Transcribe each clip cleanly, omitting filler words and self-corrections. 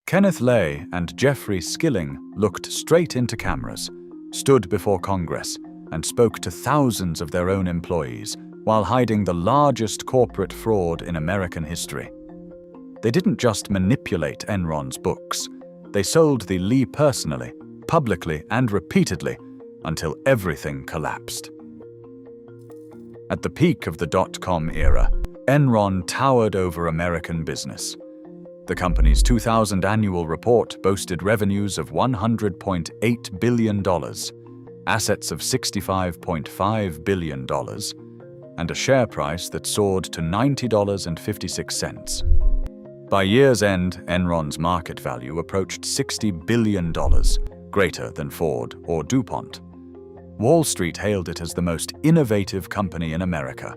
Kenneth Lay and Jeffrey Skilling looked straight into cameras, stood before Congress, and spoke to thousands of their own employees while hiding the largest corporate fraud in American history. They didn't just manipulate Enron's books. They sold the Lee personally, publicly, and repeatedly until everything collapsed. At the peak of the dot-com era, Enron towered over American business. The company's 2000 annual report boasted revenues of $100.8 billion, assets of $65.5 billion, and a share price that soared to $90.56. By year's end, Enron's market value approached $60 billion, greater than Ford or DuPont. Wall Street hailed it as the most innovative company in America.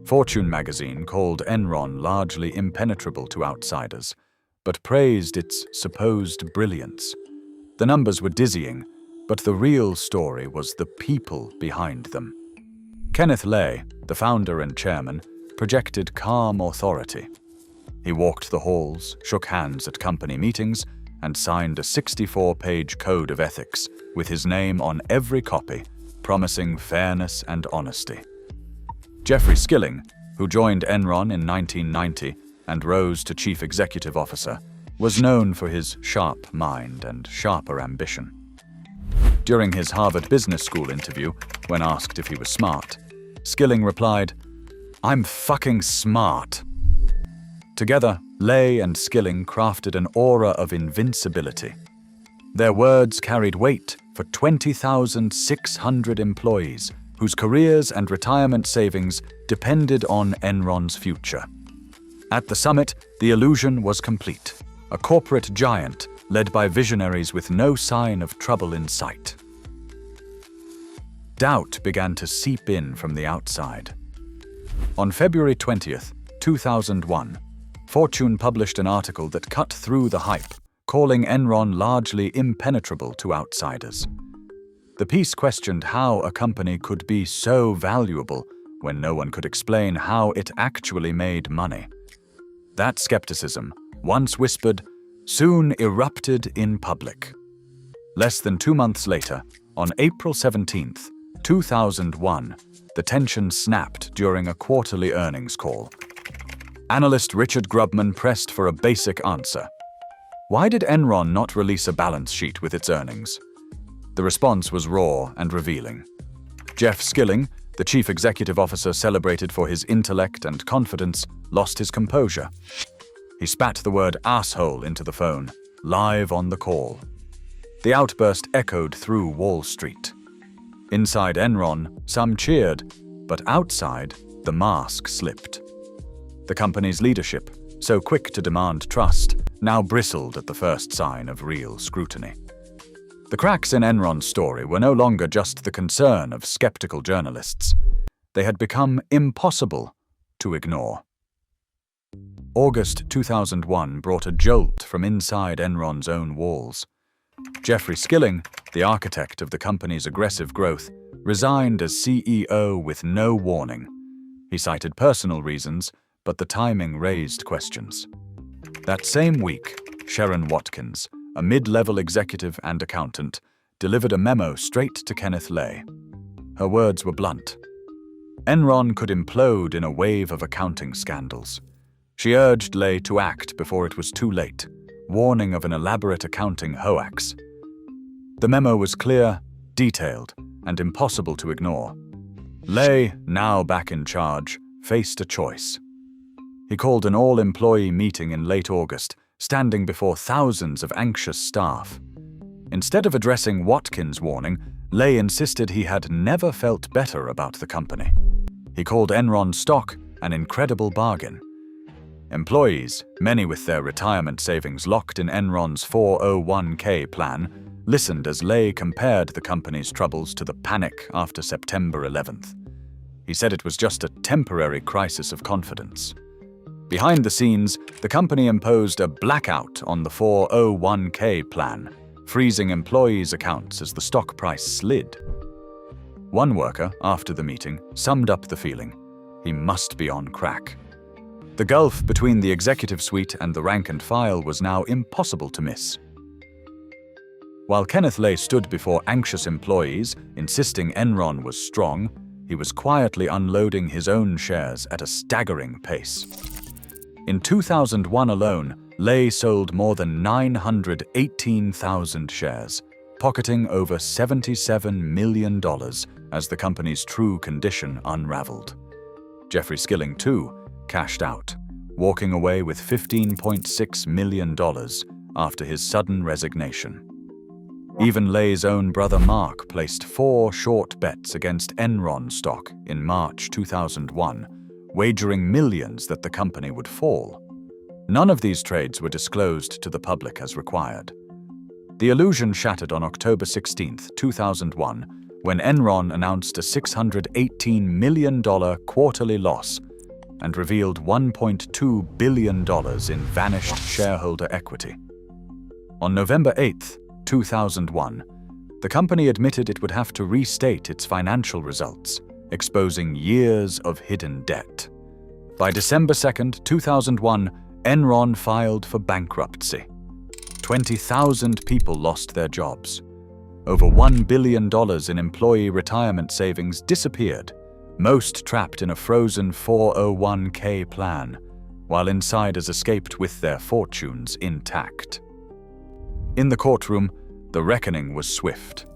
Fortune magazine called Enron largely impenetrable to outsiders, but praised its supposed brilliance. The numbers were dizzying, but the real story was the people behind them. Kenneth Lay, the founder and chairman, projected calm authority. He walked the halls, shook hands at company meetings, and signed a 64-page code of ethics with his name on every copy, promising fairness and honesty. Jeffrey Skilling, who joined Enron in 1990 and rose to chief executive officer, was known for his sharp mind and sharper ambition. During his Harvard Business School interview, when asked if he was smart, Skilling replied, "I'm fucking smart." Together, Lay and Skilling crafted an aura of invincibility. Their words carried weight for 20,600 employees whose careers and retirement savings depended on Enron's future. At the summit, the illusion was complete, a corporate giant led by visionaries with no sign of trouble in sight. Doubt began to seep in from the outside. On February 20th, 2001, Fortune published an article that cut through the hype, calling Enron largely impenetrable to outsiders. The piece questioned how a company could be so valuable when no one could explain how it actually made money. That skepticism, once whispered, soon erupted in public. Less than 2 months later, on April 17th, 2001, the tension snapped during a quarterly earnings call. Analyst Richard Grubman pressed for a basic answer. Why did Enron not release a balance sheet with its earnings? The response was raw and revealing. Jeff Skilling, the chief executive officer celebrated for his intellect and confidence, lost his composure. He spat the word asshole into the phone, live on the call. The outburst echoed through Wall Street. Inside Enron, some cheered, but outside, the mask slipped. The company's leadership, so quick to demand trust, now bristled at the first sign of real scrutiny. The cracks in Enron's story were no longer just the concern of skeptical journalists. They had become impossible to ignore. August 2001 brought a jolt from inside Enron's own walls. Jeffrey Skilling, the architect of the company's aggressive growth, resigned as CEO with no warning. He cited personal reasons, but the timing raised questions. That same week, Sharon Watkins, a mid-level executive and accountant, delivered a memo straight to Kenneth Lay. Her words were blunt. Enron could implode in a wave of accounting scandals. She urged Lay to act before it was too late, warning of an elaborate accounting hoax. The memo was clear, detailed, and impossible to ignore. Lay, now back in charge, faced a choice. He called an all-employee meeting in late August, standing before thousands of anxious staff. Instead of addressing Watkins' warning, Lay insisted he had never felt better about the company. He called Enron stock an incredible bargain. Employees, many with their retirement savings locked in Enron's 401k plan, listened as Lay compared the company's troubles to the panic after September 11th. He said it was just a temporary crisis of confidence. Behind the scenes, the company imposed a blackout on the 401k plan, freezing employees' accounts as the stock price slid. One worker, after the meeting, summed up the feeling. He must be on crack. The gulf between the executive suite and the rank and file was now impossible to miss. While Kenneth Lay stood before anxious employees, insisting Enron was strong, he was quietly unloading his own shares at a staggering pace. In 2001 alone, Lay sold more than 918,000 shares, pocketing over $77 million as the company's true condition unraveled. Jeffrey Skilling, too, cashed out, walking away with $15.6 million after his sudden resignation. Even Lay's own brother Mark placed 4 short bets against Enron stock in March 2001, wagering millions that the company would fall. None of these trades were disclosed to the public as required. The illusion shattered on October 16, 2001, when Enron announced a $618 million quarterly loss and revealed $1.2 billion in vanished shareholder equity. On November 8, 2001, the company admitted it would have to restate its financial results, exposing years of hidden debt. By December 2, 2001, Enron filed for bankruptcy. 20,000 people lost their jobs. Over $1 billion in employee retirement savings disappeared, most trapped in a frozen 401k plan, while insiders escaped with their fortunes intact. In the courtroom, the reckoning was swift.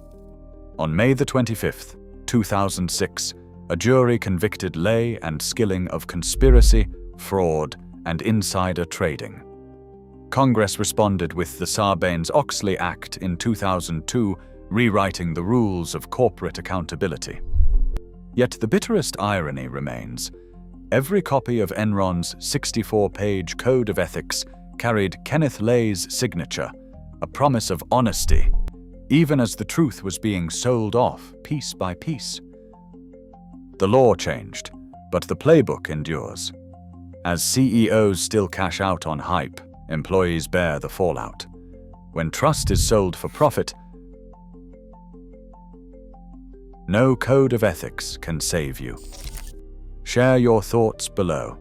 On May 25, 2006, a jury convicted Lay and Skilling of conspiracy, fraud, and insider trading. Congress responded with the Sarbanes-Oxley Act in 2002, rewriting the rules of corporate accountability. Yet the bitterest irony remains. Every copy of Enron's 64-page Code of Ethics carried Kenneth Lay's signature, a promise of honesty, even as the truth was being sold off piece by piece. The law changed, but the playbook endures. As CEOs still cash out on hype, employees bear the fallout. When trust is sold for profit, no code of ethics can save you. Share your thoughts below.